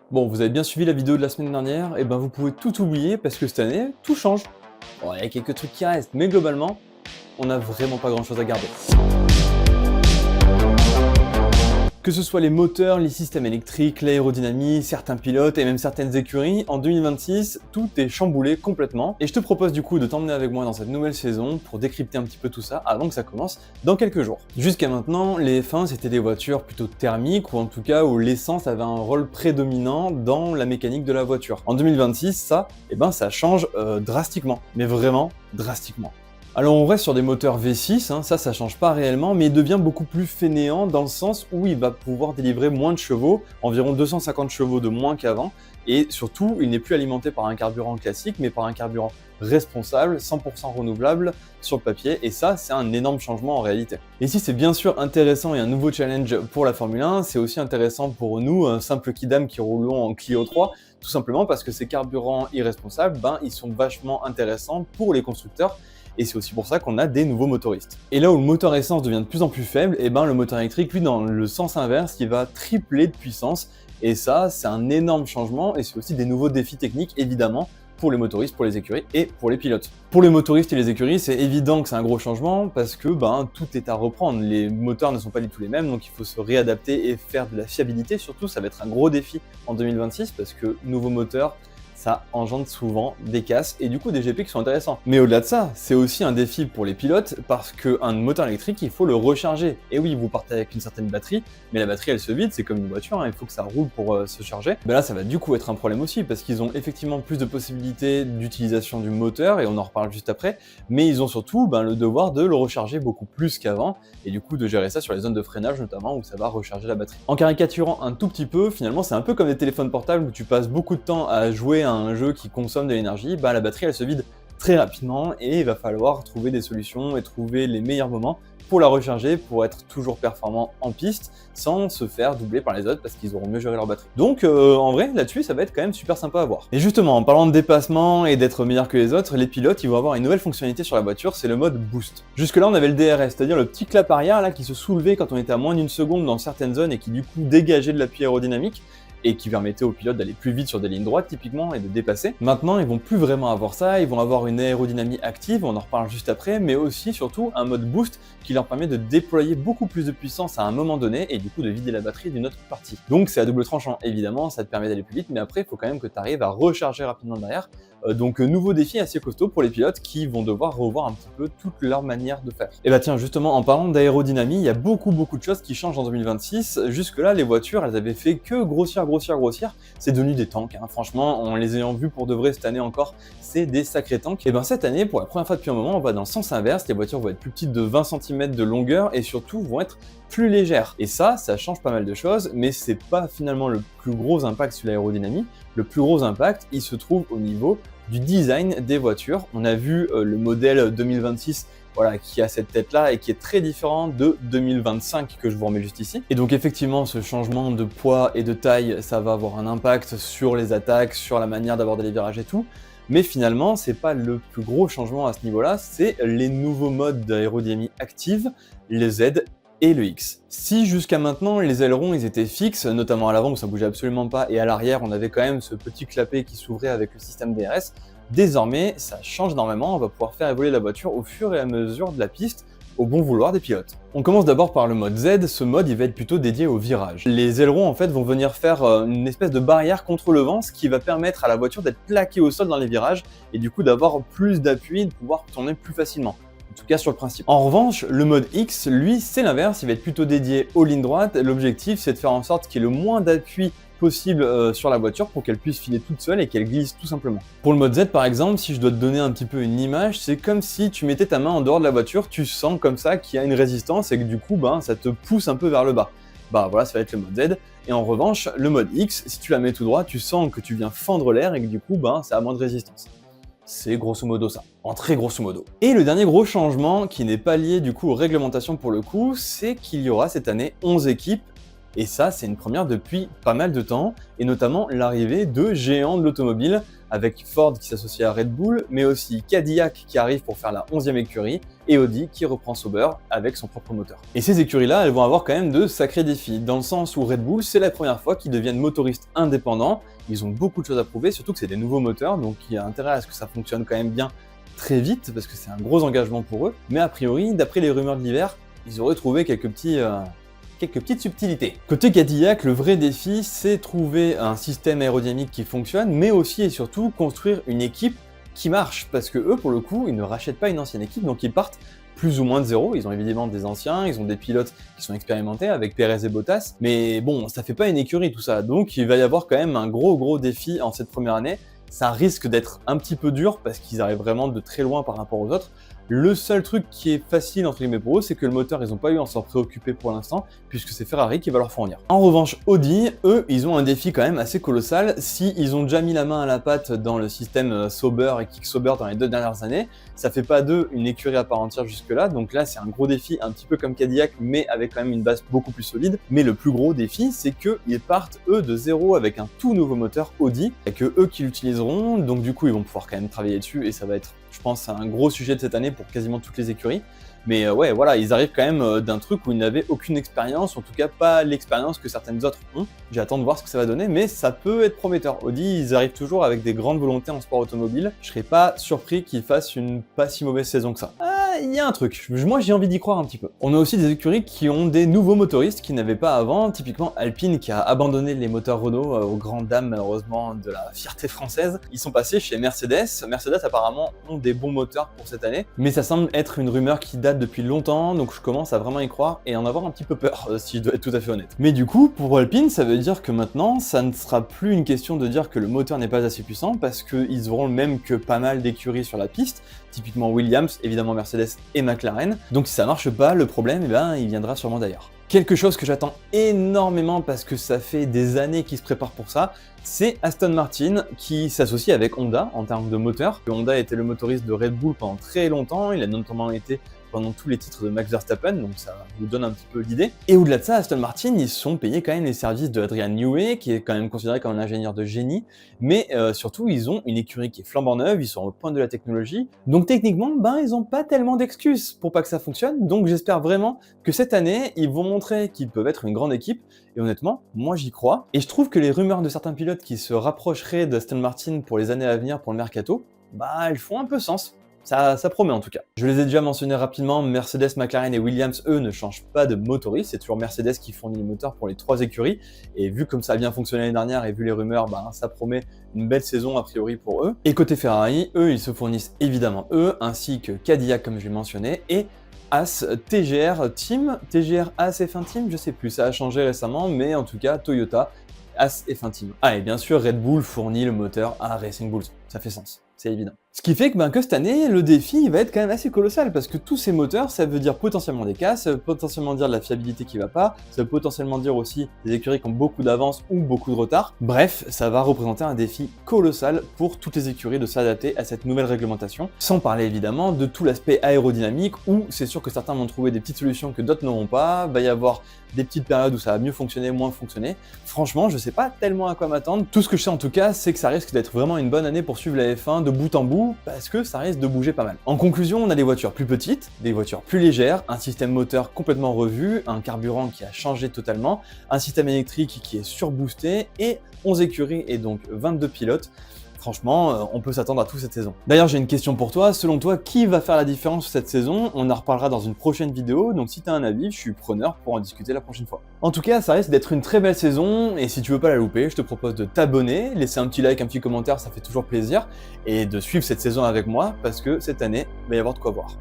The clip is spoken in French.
Bon, vous avez bien suivi la vidéo de la semaine dernière, et ben vous pouvez tout oublier parce que cette année, tout change. Bon, il y a quelques trucs qui restent, mais globalement, on n'a vraiment pas grand chose à garder. Que ce soit les moteurs, les systèmes électriques, l'aérodynamie, certains pilotes et même certaines écuries, en 2026, tout est chamboulé complètement. Et je te propose du coup de t'emmener avec moi dans cette nouvelle saison pour décrypter un petit peu tout ça avant que ça commence dans quelques jours. Jusqu'à maintenant, les F1 c'était des voitures plutôt thermiques ou en tout cas où l'essence avait un rôle prédominant dans la mécanique de la voiture. En 2026, ça, ça change drastiquement, mais vraiment drastiquement. Alors on reste sur des moteurs V6, ça change pas réellement, mais il devient beaucoup plus fainéant dans le sens où il va pouvoir délivrer moins de chevaux, environ 250 chevaux de moins qu'avant, et surtout il n'est plus alimenté par un carburant classique, mais par un carburant responsable, 100% renouvelable sur le papier, et ça c'est un énorme changement en réalité. Et si c'est bien sûr intéressant et un nouveau challenge pour la Formule 1, c'est aussi intéressant pour nous, un simple kidam qui roulons en Clio 3, tout simplement parce que ces carburants irresponsables, ils sont vachement intéressants pour les constructeurs, et c'est aussi pour ça qu'on a des nouveaux motoristes. Et là où le moteur essence devient de plus en plus faible, le moteur électrique, lui, dans le sens inverse, il va tripler de puissance, et ça, c'est un énorme changement, et c'est aussi des nouveaux défis techniques, évidemment, pour les motoristes, pour les écuries et pour les pilotes. Pour les motoristes et les écuries, c'est évident que c'est un gros changement parce que tout est à reprendre. Les moteurs ne sont pas du tout les mêmes, donc il faut se réadapter et faire de la fiabilité. Surtout, ça va être un gros défi en 2026 parce que nouveaux moteurs, ça engendre souvent des casses et du coup des GP qui sont intéressants. Mais au-delà de ça, c'est aussi un défi pour les pilotes parce qu'un moteur électrique, il faut le recharger. Et oui, vous partez avec une certaine batterie, mais la batterie elle se vide, c'est comme une voiture, il faut que ça roule pour se charger. Là, ça va du coup être un problème aussi parce qu'ils ont effectivement plus de possibilités d'utilisation du moteur et on en reparle juste après, mais ils ont surtout le devoir de le recharger beaucoup plus qu'avant et du coup de gérer ça sur les zones de freinage notamment où ça va recharger la batterie. En caricaturant un tout petit peu, finalement, c'est un peu comme des téléphones portables où tu passes beaucoup de temps à jouer à un jeu qui consomme de l'énergie, la batterie elle se vide très rapidement et il va falloir trouver des solutions et trouver les meilleurs moments pour la recharger, pour être toujours performant en piste, sans se faire doubler par les autres parce qu'ils auront mieux géré leur batterie. Donc en vrai, là-dessus, ça va être quand même super sympa à voir. Et justement, en parlant de dépassement et d'être meilleur que les autres, les pilotes, ils vont avoir une nouvelle fonctionnalité sur la voiture, c'est le mode boost. Jusque là, on avait le DRS, c'est-à-dire le petit clap arrière là qui se soulevait quand on était à moins d'une seconde dans certaines zones et qui du coup dégageait de l'appui aérodynamique et qui permettait aux pilotes d'aller plus vite sur des lignes droites typiquement et de dépasser. Maintenant, ils vont plus vraiment avoir ça, ils vont avoir une aérodynamie active, on en reparle juste après, mais aussi surtout un mode boost qui leur permet de déployer beaucoup plus de puissance à un moment donné et du coup de vider la batterie d'une autre partie. Donc c'est à double tranchant, évidemment, ça te permet d'aller plus vite, mais après il faut quand même que tu arrives à recharger rapidement derrière. Donc nouveau défi assez costaud pour les pilotes qui vont devoir revoir un petit peu toute leur manière de faire. Et tiens, justement, en parlant d'aérodynamie, il y a beaucoup de choses qui changent en 2026. Jusque là, les voitures, elles avaient fait que grossir. C'est devenu des tanks, franchement, en les ayant vus pour de vrai cette année encore, c'est des sacrés tanks. Et cette année, pour la première fois depuis un moment, on va dans le sens inverse, les voitures vont être plus petites de 20 cm de longueur et surtout vont être plus légères. Et ça change pas mal de choses, mais c'est pas finalement le plus gros impact sur l'aérodynamie. Le plus gros impact, il se trouve au niveau du design des voitures. On a vu le modèle 2026 qui a cette tête-là et qui est très différent de 2025 que je vous remets juste ici. Et donc effectivement, ce changement de poids et de taille, ça va avoir un impact sur les attaques, sur la manière d'aborder les virages et tout. Mais finalement, c'est pas le plus gros changement à ce niveau-là, c'est les nouveaux modes d'aérodynamie active, le Z et le X. Si jusqu'à maintenant les ailerons ils étaient fixes, notamment à l'avant où ça bougeait absolument pas, et à l'arrière on avait quand même ce petit clapet qui s'ouvrait avec le système DRS, désormais ça change énormément, on va pouvoir faire évoluer la voiture au fur et à mesure de la piste, au bon vouloir des pilotes. On commence d'abord par le mode Z, ce mode il va être plutôt dédié au virage. Les ailerons en fait vont venir faire une espèce de barrière contre le vent, ce qui va permettre à la voiture d'être plaquée au sol dans les virages, et du coup d'avoir plus d'appui et de pouvoir tourner plus facilement. En tout cas sur le principe. En revanche, le mode X, lui, c'est l'inverse, il va être plutôt dédié aux lignes droites. L'objectif, c'est de faire en sorte qu'il y ait le moins d'appui possible sur la voiture pour qu'elle puisse filer toute seule et qu'elle glisse tout simplement. Pour le mode Z par exemple, si je dois te donner un petit peu une image, c'est comme si tu mettais ta main en dehors de la voiture, tu sens comme ça qu'il y a une résistance et que du coup ça te pousse un peu vers le bas. Voilà, ça va être le mode Z. Et en revanche, le mode X, si tu la mets tout droit, tu sens que tu viens fendre l'air et que du coup ça a moins de résistance. C'est grosso modo ça, en très grosso modo. Et le dernier gros changement, qui n'est pas lié du coup aux réglementations pour le coup, c'est qu'il y aura cette année 11 équipes Et ça, c'est une première depuis pas mal de temps, et notamment l'arrivée de géants de l'automobile, avec Ford qui s'associe à Red Bull, mais aussi Cadillac qui arrive pour faire la 11e écurie, et Audi qui reprend Sauber avec son propre moteur. Et ces écuries-là, elles vont avoir quand même de sacrés défis, dans le sens où Red Bull, c'est la première fois qu'ils deviennent motoristes indépendants, ils ont beaucoup de choses à prouver, surtout que c'est des nouveaux moteurs, donc il y a intérêt à ce que ça fonctionne quand même bien très vite, parce que c'est un gros engagement pour eux, mais a priori, d'après les rumeurs de l'hiver, ils auraient trouvé quelques petites subtilités. Côté Cadillac, le vrai défi, c'est trouver un système aérodynamique qui fonctionne, mais aussi et surtout construire une équipe qui marche, parce que eux, pour le coup, ils ne rachètent pas une ancienne équipe, donc ils partent plus ou moins de zéro. Ils ont évidemment des anciens, ils ont des pilotes qui sont expérimentés avec Perez et Bottas, mais bon, ça fait pas une écurie tout ça, donc il va y avoir quand même un gros défi en cette première année. Ça risque d'être un petit peu dur parce qu'ils arrivent vraiment de très loin par rapport aux autres. Le seul truc qui est facile entre guillemets pour eux, c'est que le moteur, ils n'ont pas eu à s'en préoccuper pour l'instant, puisque c'est Ferrari qui va leur fournir. En revanche, Audi, eux, ils ont un défi quand même assez colossal. Si ils ont déjà mis la main à la pâte dans le système Sauber et Kick Sauber dans les 2 dernières années, ça fait pas d'eux une écurie à part entière jusque-là. Donc là, c'est un gros défi, un petit peu comme Cadillac, mais avec quand même une base beaucoup plus solide. Mais le plus gros défi, c'est qu'ils partent eux de zéro avec un tout nouveau moteur Audi, et que eux qui l'utiliseront. Donc du coup, ils vont pouvoir quand même travailler dessus et ça va être, je pense, un gros sujet de cette année pour quasiment toutes les écuries. Mais ouais, voilà, ils arrivent quand même d'un truc où ils n'avaient aucune expérience, en tout cas pas l'expérience que certaines autres ont. J'attends de voir ce que ça va donner, mais ça peut être prometteur. Audi, ils arrivent toujours avec des grandes volontés en sport automobile. Je serais pas surpris qu'ils fassent une pas si mauvaise saison que ça. Il y a un truc, moi j'ai envie d'y croire un petit peu. On a aussi des écuries qui ont des nouveaux motoristes qu'ils n'avaient pas avant, typiquement Alpine qui a abandonné les moteurs Renault aux grandes dames malheureusement de la fierté française. Ils sont passés chez Mercedes. Mercedes apparemment ont des bons moteurs pour cette année, mais ça semble être une rumeur qui date depuis longtemps, donc je commence à vraiment y croire et en avoir un petit peu peur, si je dois être tout à fait honnête. Mais du coup, pour Alpine, ça veut dire que maintenant, ça ne sera plus une question de dire que le moteur n'est pas assez puissant, parce qu'ils auront le même que pas mal d'écuries sur la piste, typiquement Williams, évidemment Mercedes et McLaren. Donc si ça marche pas, le problème, eh ben, il viendra sûrement d'ailleurs. Quelque chose que j'attends énormément parce que ça fait des années qu'ils se préparent pour ça, c'est Aston Martin qui s'associe avec Honda en termes de moteur. Honda était le motoriste de Red Bull pendant très longtemps, il a notamment été pendant tous les titres de Max Verstappen, donc ça vous donne un petit peu l'idée. Et au-delà de ça, Aston Martin, ils sont payés quand même les services de Adrian Newey, qui est quand même considéré comme un ingénieur de génie, mais surtout, ils ont une écurie qui est flambant neuve, ils sont au point de la technologie, donc techniquement, ils n'ont pas tellement d'excuses pour pas que ça fonctionne, donc j'espère vraiment que cette année, ils vont montrer qu'ils peuvent être une grande équipe, et honnêtement, moi j'y crois, et je trouve que les rumeurs de certains pilotes qui se rapprocheraient d'Aston Martin pour les années à venir pour le mercato, elles font un peu sens. Ça promet en tout cas. Je les ai déjà mentionnés rapidement, Mercedes, McLaren et Williams, eux, ne changent pas de motoriste, c'est toujours Mercedes qui fournit les moteurs pour les 3 écuries, et vu comme ça a bien fonctionné l'année dernière et vu les rumeurs, ça promet une belle saison a priori pour eux. Et côté Ferrari, eux, ils se fournissent évidemment eux, ainsi que Cadillac comme je l'ai mentionné, et As, TGR Team, TGR As F1 Team, je sais plus, ça a changé récemment, mais en tout cas Toyota, As F1 Team. Ah et bien sûr Red Bull fournit le moteur à Racing Bulls, ça fait sens. C'est évident. Ce qui fait que cette année, le défi il va être quand même assez colossal, parce que tous ces moteurs, ça veut dire potentiellement des casses, ça veut potentiellement dire de la fiabilité qui va pas, ça veut potentiellement dire aussi des écuries qui ont beaucoup d'avance ou beaucoup de retard. Bref, ça va représenter un défi colossal pour toutes les écuries de s'adapter à cette nouvelle réglementation, sans parler évidemment de tout l'aspect aérodynamique, où c'est sûr que certains vont trouver des petites solutions que d'autres n'auront pas, va y avoir des petites périodes où ça va mieux fonctionner, moins fonctionner. Franchement, je sais pas tellement à quoi m'attendre. Tout ce que je sais en tout cas, c'est que ça risque d'être vraiment une bonne année pour suivre la F1 de bout en bout, parce que ça risque de bouger pas mal. En conclusion, on a des voitures plus petites, des voitures plus légères, un système moteur complètement revu, un carburant qui a changé totalement, un système électrique qui est surboosté, et 11 écuries et donc 22 pilotes. Franchement, on peut s'attendre à tout cette saison. D'ailleurs, j'ai une question pour toi. Selon toi, qui va faire la différence cette saison? On en reparlera dans une prochaine vidéo, donc si tu as un avis, je suis preneur pour en discuter la prochaine fois. En tout cas, ça risque d'être une très belle saison, et si tu veux pas la louper, je te propose de t'abonner, laisser un petit like, un petit commentaire, ça fait toujours plaisir, et de suivre cette saison avec moi, parce que cette année, il va y avoir de quoi voir.